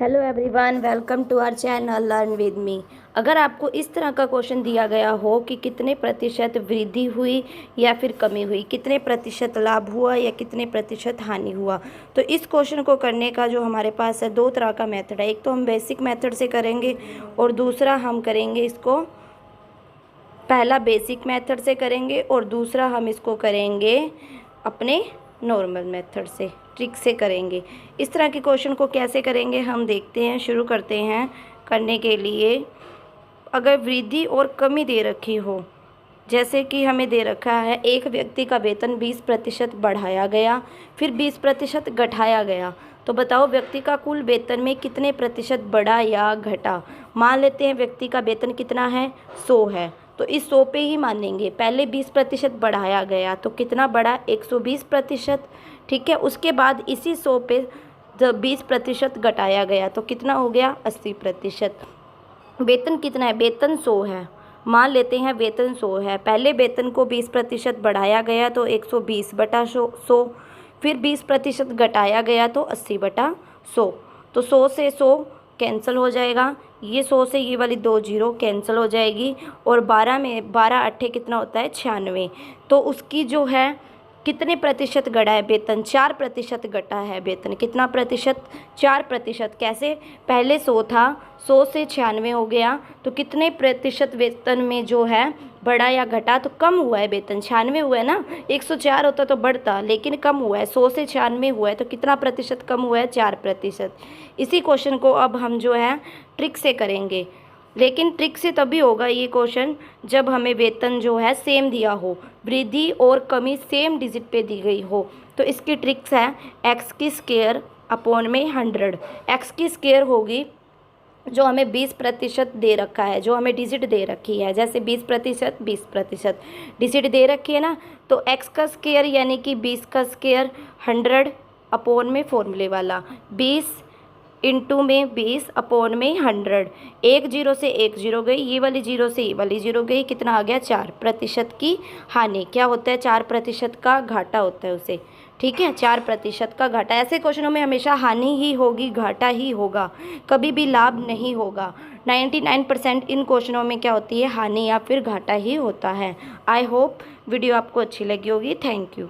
Hello everyone, welcome to our channel learn with me. अगर आपको इस तरह का क्वेश्चन दिया गया हो कि कितने प्रतिशत वृद्धि हुई या फिर कमी हुई, कितने प्रतिशत लाभ हुआ या कितने प्रतिशत हानि हुआ, तो इस क्वेश्चन को करने का जो हमारे पास है दो तरह का मेथड है। एक तो हम बेसिक मेथड से करेंगे और दूसरा हम करेंगे इसको, पहला बेसिक मेथड से करेंगे और दूसरा हम इसको करेंगे अपने नॉर्मल मेथड से, ट्रिक से करेंगे। इस तरह के क्वेश्चन को कैसे करेंगे हम देखते हैं, शुरू करते हैं। करने के लिए अगर वृद्धि और कमी दे रखी हो, जैसे कि हमें दे रखा है एक व्यक्ति का वेतन 20% बढ़ाया गया, फिर 20% घटाया गया, तो बताओ व्यक्ति का कुल वेतन में कितने प्रतिशत बढ़ा या घटा। मान लेते हैं व्यक्ति का वेतन कितना है, 100 है, तो इस 100 पे ही मानेंगे। पहले 20% बढ़ाया गया तो कितना बढ़ा, 120%। ठीक है, उसके बाद इसी 100 पे 20% घटाया गया तो कितना हो गया, 80%। वेतन कितना है, वेतन 100 है, मान लेते हैं वेतन 100 है। पहले वेतन को 20% बढ़ाया गया तो 120/100, फिर 20% घटाया गया तो 80/100। तो 100 से 100 कैंसिल हो जाएगा, ये 100 से ये वाली 2 जीरो कैंसिल हो जाएगी, और 12 में 12 अट्ठे कितना होता है, 96। तो उसकी जो है कितने प्रतिशत घटा है वेतन, 4% घटा है वेतन। कितना प्रतिशत, 4%। कैसे, पहले 100 था, 100 से 96 हो गया, तो कितने प्रतिशत वेतन में जो है बढ़ा या घटा, तो कम हुआ है वेतन। 96 हुआ है ना, 104 होता तो बढ़ता, लेकिन कम हुआ है, 100 से 96 हुआ है, तो कितना प्रतिशत कम हुआ है, 4%। इसी क्वेश्चन को अब हम जो है ट्रिक से करेंगे, लेकिन ट्रिक से तभी होगा ये क्वेश्चन जब हमें वेतन जो है सेम दिया हो, वृद्धि और कमी सेम डिजिट पे दी गई हो। तो इसकी ट्रिक्स है एक्स की स्क्वायर अपॉन में 100। एक्स की स्क्वायर होगी जो हमें 20% दे रखा है, जो हमें डिजिट दे रखी है, जैसे 20%, 20% डिजिट दे रखी है ना, तो एक्स का स्क्वायर यानी कि 20 का स्क्वायर 100 अपॉन में फॉर्मूले वाला 20 इंटू में 20 अपॉन में 100। एक जीरो से एक जीरो गई, ये वाली जीरो से ये वाली जीरो गई, कितना आ गया, 4% की हानि। क्या होता है, 4% का घाटा होता है उसे। ठीक है, 4% का घाटा। ऐसे क्वेश्चनों में हमेशा हानि ही होगी, घाटा ही होगा, कभी भी लाभ नहीं होगा। 99% इन क्वेश्चनों में क्या होती है, हानि या फिर घाटा ही होता है। आई होप वीडियो आपको अच्छी लगी होगी। Thank you.